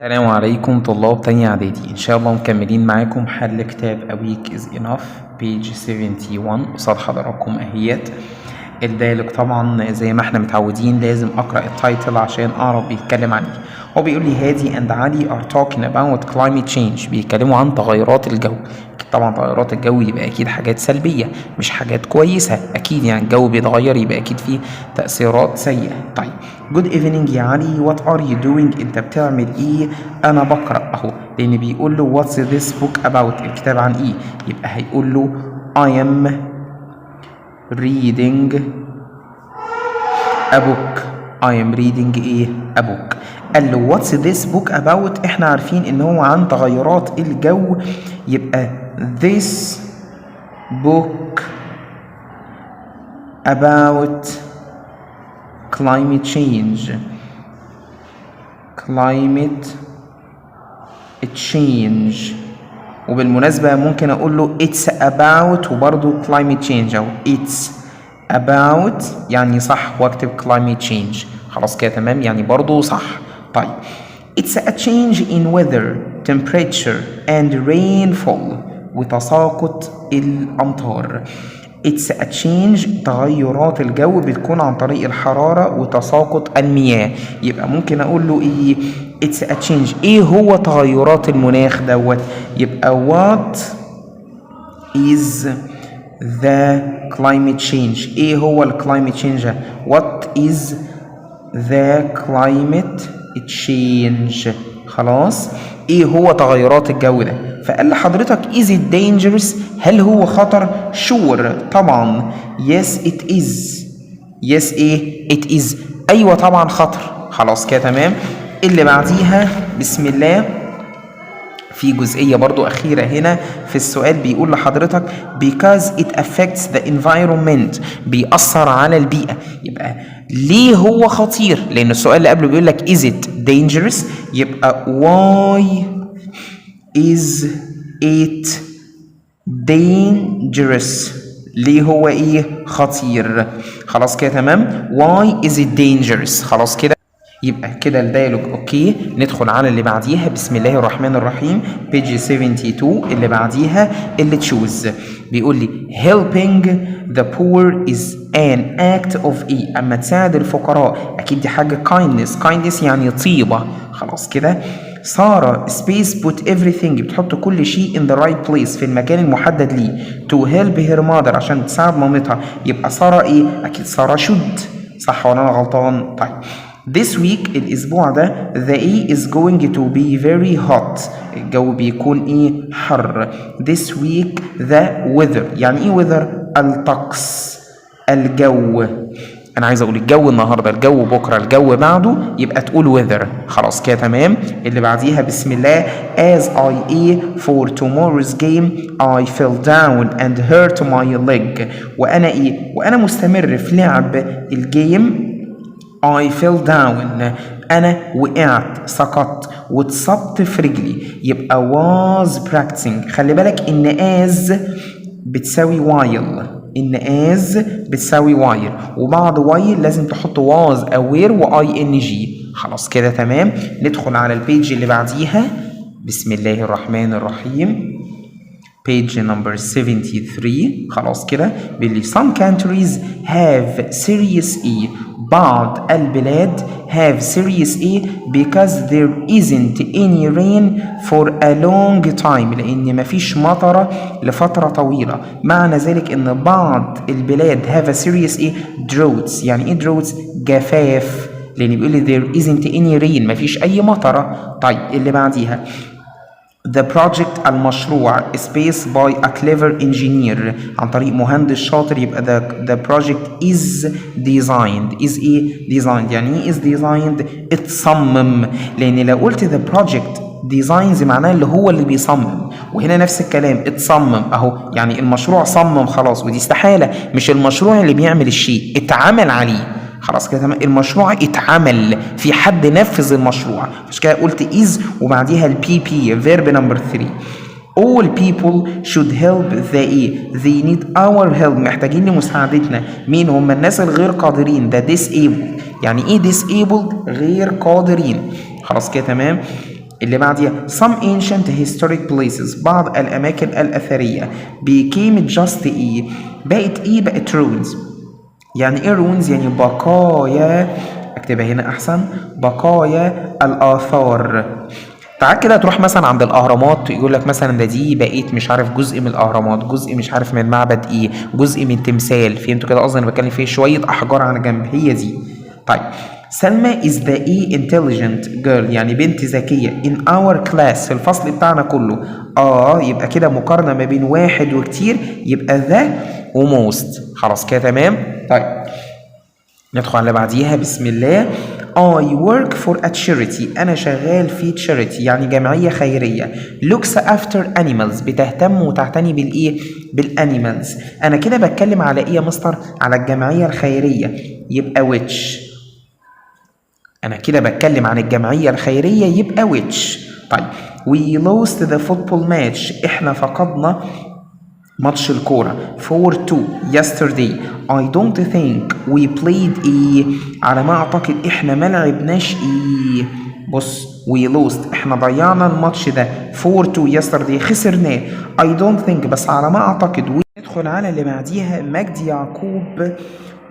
السلام عليكم طلاب تانية اعدادي. ان شاء الله مكملين معاكم حل كتاب A Week is Enough page 71 قصاد حضراتكم اهيت. الديالوج طبعا زي ما احنا متعودين لازم اقرا التايتل عشان اعرف بيتكلم عن ايه. هو بيقول لي هادي and علي are talking about climate change، بيتكلموا عن تغيرات الجو. طبعا تغيرات الجو يبقى اكيد حاجات سلبيه مش حاجات كويسه، اكيد يعني الجو بيتغير يبقى اكيد فيه تاثيرات سيئه. طيب جود ايفنينج يا علي، وات ار يو دوينج، انت بتعمل ايه؟ انا بقرا اهو، لان بيقول له واتس ذيس بوك اباوت، الكتاب عن ايه؟ يبقى هيقول له I am reading a book. I am reading ايه؟ a book. قال له what's this book about، احنا عارفين ان هو عن تغيرات الجو، يبقى this book about climate change. climate change. وبالمناسبة ممكن اقول له it's about وبرضو climate change، او it's about يعني صح، واكتب climate change. خلاص كده تمام، يعني برضو صح. طيب it's a change in weather, temperature and rainfall، وتساقط الأمطار. it's a change، تغيرات الجو بتكون عن طريق الحرارة وتساقط المياه. يبقى ممكن أقول له إيه؟ it's a change. إيه هو تغيرات المناخ دوت؟ يبقى what is the climate change. إيه هو climate change؟ what is the climate change. خلاص، ايه هو تغيرات الجو ده؟ فقال لحضرتك is it dangerous، هل هو خطر؟ sure طبعا، yes it is. yes ايه؟ it is، ايوه طبعا خطر. خلاص كده تمام. اللي بعديها بسم الله، في جزئية برضو أخيرة هنا في السؤال بيقول لحضرتك because it affects the environment، بيأثر على البيئة. يبقى ليه هو خطير؟ لأن السؤال اللي قبله بيقول لك is it dangerous، يبقى why is it dangerous، ليه هو إيه خطير. خلاص كده تمام، why is it dangerous. خلاص كده يبقى كده الديالوج اوكي. ندخل على اللي بعديها بسم الله الرحمن الرحيم page 72. اللي بعديها اللي تشوز بيقول لي helping the poor is an act of ايه، اما تساعد الفقراء اكيد دي حاجه kindness يعني طيبه. خلاص كده. سارة space put everything، بتحط كل شيء in the right place، في المكان المحدد ليه. to help her mother، عشان تساعد مامتها. يبقى سارة ايه؟ اكيد سارة should، صح ولا انا غلطان؟ طيب this week الأسبوع ده the A is going to be very hot، الجو بيكون إيه؟ حر. this week the weather، يعني إيه weather؟ الطقس، الجو. أنا عايز أقول الجو النهاردة، الجو بكرة، الجو بعده، يبقى تقول weather. خلاص كده تمام. اللي بعديها بسم الله as I A for tomorrow's game I fell down and hurt my leg. وأنا إيه؟ وأنا مستمر في لعب الجيم I fell down، أنا وقعت، سقطت واتصبت في رجلي. يبقى was practicing. خلي بالك إن as بتساوي while، إن as بتساوي while، وبعد while لازم تحط was aware و ing. خلاص كده تمام. ندخل على البيج اللي بعديها بسم الله الرحمن الرحيم page number 73. خلاص كده بيقول some countries have serious E، بعض البلاد have serious E because there isn't any rain for a long time، لأن مفيش مطرة لفترة طويلة. معنى ذلك إن بعض البلاد have a serious E droughts. يعني إيه droughts؟ جفاف، لأن بيقول لي there isn't any rain، مفيش أي مطرة. طيب اللي بعديها The project المشروع space by a clever engineer، عن طريق مهندس شاطر. يبقى the project is designed. is ايه؟ designed. يعني ايه is designed؟ اتصمم. لان لو قلت the project designs معناه اللي هو اللي بيصمم، وهنا نفس الكلام اتصمم اهو، يعني المشروع صمم خلاص، ودي استحالة مش المشروع اللي بيعمل الشيء، اتعمل عليه. خلاص كده تمام، المشروع اتعمل، في حد نفذ المشروع. عشان كده قلت is وبعديها البي بي verb number 3. all people should help the they need our help، محتاجين لمساعدتنا. مين هم؟ الناس الغير قادرين، ده disabled. يعني ايه disabled؟ غير قادرين. خلاص كده تمام. اللي بعديها some ancient historic places بعض الأماكن الأثرية became just إيه؟ بقت إيه؟ بقت ruins. يعني إيه ruins؟ يعني بقايا، أكتبها هنا أحسن، بقايا الآثار. تعال كده تروح مثلا عند الاهرامات يقول لك مثلا ده دي بقيت مش عارف جزء من الاهرامات، جزء مش عارف من معبد ايه، جزء من تمثال. فهمتوا كده قصدي انا بتكلم فيه؟ شويه احجار على جنب، هي دي. طيب سلمى is the intelligent girl يعني بنت ذكيه in our class في الفصل بتاعنا كله. يبقى كده مقارنه ما بين واحد وكتير، يبقى the وموست. خلاص كده تمام. طيب ندخل على اللي بعديها بسم الله. I work for a charity أنا شغال في charity يعني جمعية خيرية. looks after animals بتهتم وتعتني بالإيه؟ بالانيمالز. أنا كده بتكلم على إيه يا مستر؟ على الجمعية الخيرية، يبقى which. أنا كده بتكلم عن الجمعية الخيرية يبقى which. طيب we lost the football match إحنا فقدنا ماتش الكورة 4-2 yesterday. I don't think we played إيه؟ على ما أعتقد إحنا ما لعبناش إيه؟ بص we lost إحنا ضيعنا الماتش ده 4-2 yesterday خسرناه. I don't think بس على ما أعتقد. ندخل على اللي بعديها. مجدي يعقوب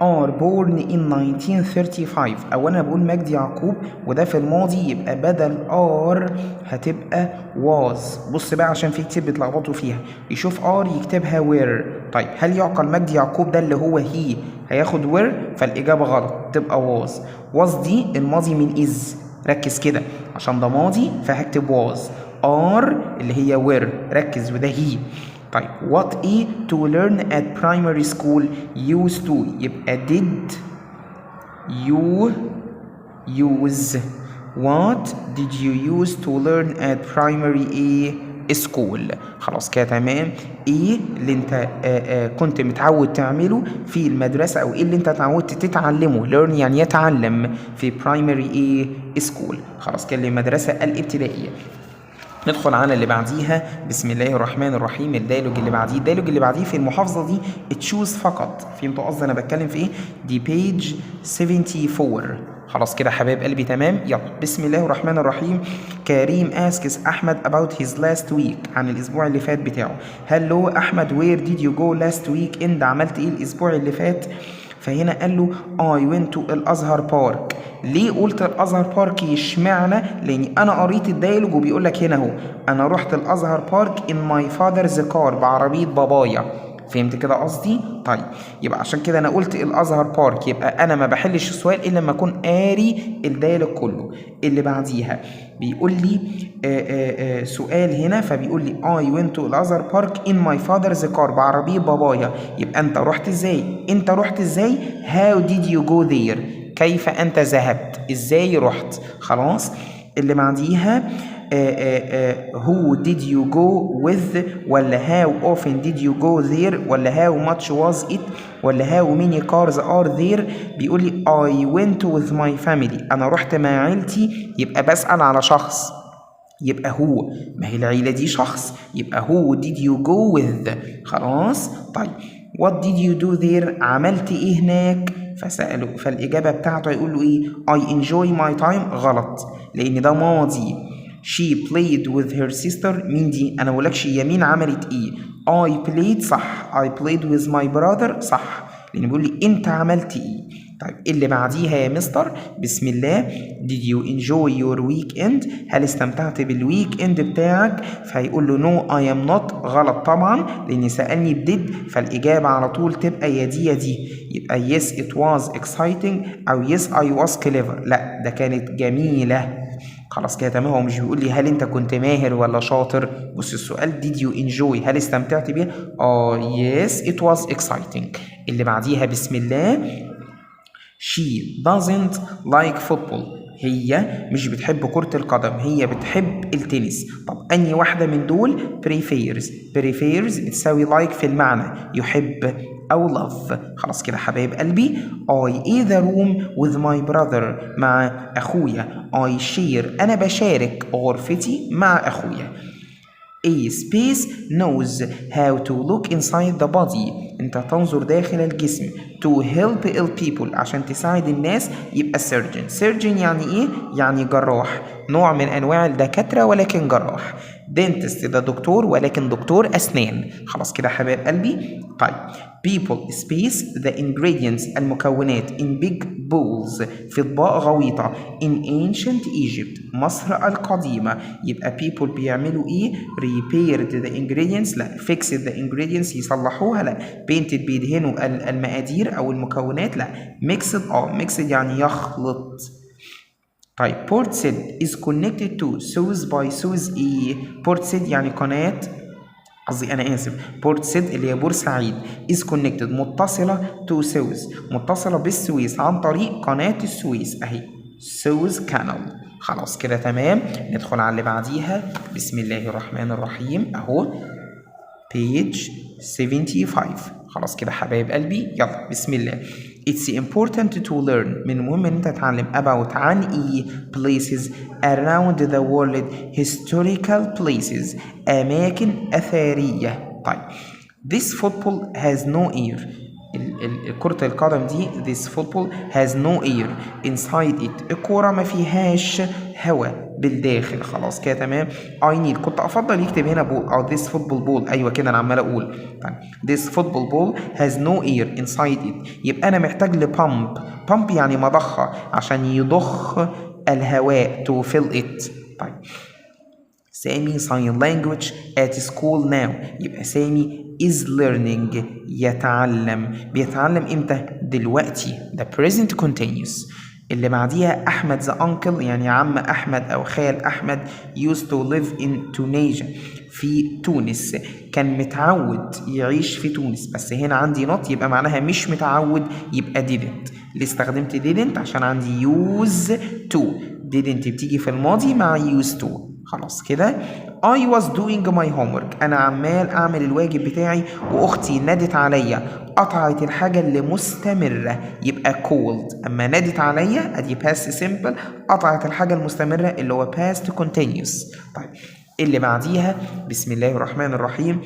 are born in 1935. أولا بقول مجدي يعقوب وده في الماضي يبقى بدل are هتبقى was. بص بقى عشان في كتير بيتلخبطوا فيها، يشوف are يكتبها were. طيب هل يعقل مجدي يعقوب ده اللي هو he هياخد were؟ فالإجابة غلط تبقى was. was دي الماضي من is، ركز كده عشان ده ماضي فهكتب was. are اللي هي were، ركز وده he. طيب what is to learn at primary school used to يبقى did you use. what did you use to learn at primary school. خلاص كده تمام. ايه اللي انت كنت متعود تعمله في المدرسة او ايه اللي انت اتعودت تتعلمه. learn يعني يتعلم في primary school. خلاص كده المدرسة الابتدائية. ندخل على اللي بعديها بسم الله الرحمن الرحيم. الديالوج اللي بعديه، الديالوج اللي بعديه في المحافظة دي تشوز فقط. فهمتوا قصدي انا بتكلم في ايه؟ دي بيج 74. خلاص كده حبايب قلبي تمام. يلا بسم الله الرحمن الرحيم. كريم asks أحمد about his last week عن الأسبوع اللي فات بتاعه. هلو أحمد where did you go last weekend عملت إيه الأسبوع اللي فات؟ فهنا قال له I went to الأزهر بارك. ليه قلت الأزهر بارك اشمعنى؟ لأني أنا قريت الديالوج وبيقول لك هنا أهو أنا رحت الأزهر بارك in my father's car بعربية بابايا. فهمت كده قصدي؟ طيب يبقى عشان كده انا قلت الازهر بارك، يبقى انا ما بحلش السؤال الا لما اكون قاري الديالوج كله. اللي بعديها بيقول لي سؤال هنا، فبيقول لي I went to الازهر بارك in my father's car بعربية بابايا. يبقى انت رحت ازاي؟ how did you go there كيف انت ذهبت، ازاي رحت. خلاص اللي بعديها who did you go with ولا how often did you go there ولا how much was it ولا how many cars are there. بيقول لي I went with my family أنا رحت مع عيلتي، يبقى بسأل على شخص يبقى هو، ما هي العيلة دي شخص يبقى who did you go with. خلاص طيب what did you do there عملت ايه هناك. فسأله فالإجابة بتاعته يقول له ايه I enjoy my time. غلط لأن ده ماضي. she played with her sister. مين دي؟ أنا بقولكش يمين عملت إيه. I played صح. I played with my brother صح لأن بيقول لي أنت عملت إيه. طيب اللي بعديها يا مستر بسم الله did you enjoy your weekend هل استمتعت بالويك اند بتاعك. فهيقول له no I am not. غلط طبعا لأن سألني بديد، فالإجابة على طول تبقى يا دي يا دي. يبقى yes it was exciting أو yes I was clever. لا ده كانت جميلة. خلاص كده تمام. هو مش بيقول لي هل انت كنت ماهر ولا شاطر. بص السؤال did you enjoy هل استمتعت بيها. yes it was exciting. اللي بعديها بسم الله she doesn't like football هي مش بتحب كرة القدم، هي بتحب التنس. طب أنهي واحدة من دول؟ prefers بتساوي like في المعنى يحب أو love. خلاص كده حبايب قلبي. I eat the room with my brother مع أخويا. I share أنا بشارك غرفتي مع أخويا. A space knows how to look inside the body انت تنظر داخل الجسم. to help ill people عشان تساعد الناس يبقى surgeon يعني ايه؟ يعني جراح، نوع من انواع الدكاترة ولكن جراح. dentist ده دكتور ولكن دكتور اسنان. خلاص كده حبايب قلبي. طيب people space the ingredients المكونات in big bowls في اطباق غويطة in ancient Egypt مصر القديمة. يبقى people بيعملوا ايه؟ repaired the ingredients لا fixed the ingredients يصلحوها لا painted بيدهنوا المقادير او المكونات لا mixed يعني يخلط. طيب Port Said is connected to Suez by Suez ايه؟ Port Said يعني قناة قصدي أنا آسف بورت سيد اللي هي بورسعيد is connected متصلة to Suez متصلة بالسويس عن طريق قناة السويس أهي Suez Canal. خلاص كده تمام. ندخل على اللي بعديها. بسم الله الرحمن الرحيم أهو page 75. خلاص كده حبايب قلبي يلا بسم الله. It's important to learn من المهم ان انت تتعلم about عن ايه places around the world historical places اماكن اثرية. طيب this football has no air كرة القدم دي this football has no air inside it الكرة ما فيهاش هواء بالداخل. خلاص كده تمام. I need كنت افضل يكتب هنا بول او this football ball. ايوه كده انا عمال اقول طيب this football ball has no air inside it يبقى انا محتاج لبامب. بامب يعني مضخة عشان يضخ الهواء to fill it. طيب سامي sign language at school now يبقى سامي is learning يتعلم. بيتعلم امتى؟ دلوقتي the present continuous. اللي بعديها أحمد the uncle يعني عم أحمد أو خال أحمد used to live in Tunisia في تونس كان متعود يعيش في تونس. بس هنا عندي not يبقى معناها مش متعود يبقى didn't. اللي استخدمت didn't عشان عندي use to didn't بتيجي في الماضي مع used to. خلاص كده. I was doing my homework أنا عمال أعمل الواجب بتاعي وأختي نادت عليا قطعت الحاجة اللي مستمرة يبقى called. أما نادت عليا أدي past simple قطعت الحاجة المستمرة اللي هو past continuous. طيب اللي بعديها بسم الله الرحمن الرحيم.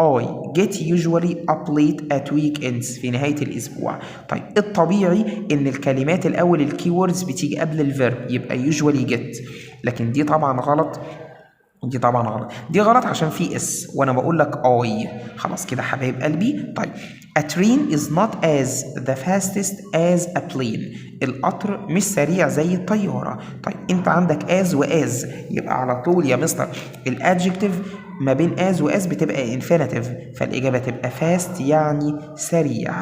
I get usually up late at weekends في نهاية الأسبوع. طيب الطبيعي إن الكلمات الأول الكيوردز بتيجي قبل الفيرب يبقى usually get لكن دي طبعا غلط. دي غلط عشان في اس وانا بقول لك اي. خلاص كده حبايب قلبي. طيب a train is not as the fastest as a plane القطر مش سريع زي الطيارة. طيب انت عندك as وas يبقى على طول يا مستر الادجكتيف ما بين as وas بتبقى infinitive فالإجابة تبقى fast يعني سريع.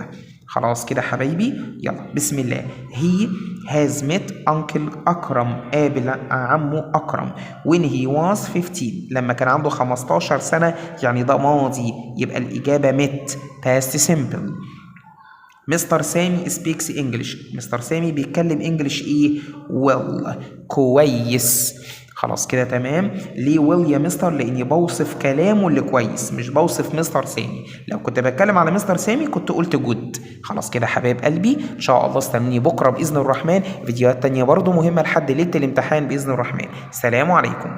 خلاص كده حبايبي يلا بسم الله. he has met uncle أكرم قابل عمه أكرم when he was 15 لما كان عنده 15 سنة يعني ده ماضي يبقى الإجابة met past simple. مستر سامي speaks English مستر سامي بيتكلم انجلش ايه؟ well كويس. خلاص كده تمام. ليه ويل يا مستر؟ لاني بوصف كلامه اللي كويس مش بوصف مستر سامي. لو كنت بتكلم على مستر سامي كنت قلت جود. خلاص كده حبايب قلبي ان شاء الله استنوني بكره باذن الرحمن فيديوهات تانية برضو مهمه لحد ليله الامتحان باذن الرحمن. سلام عليكم.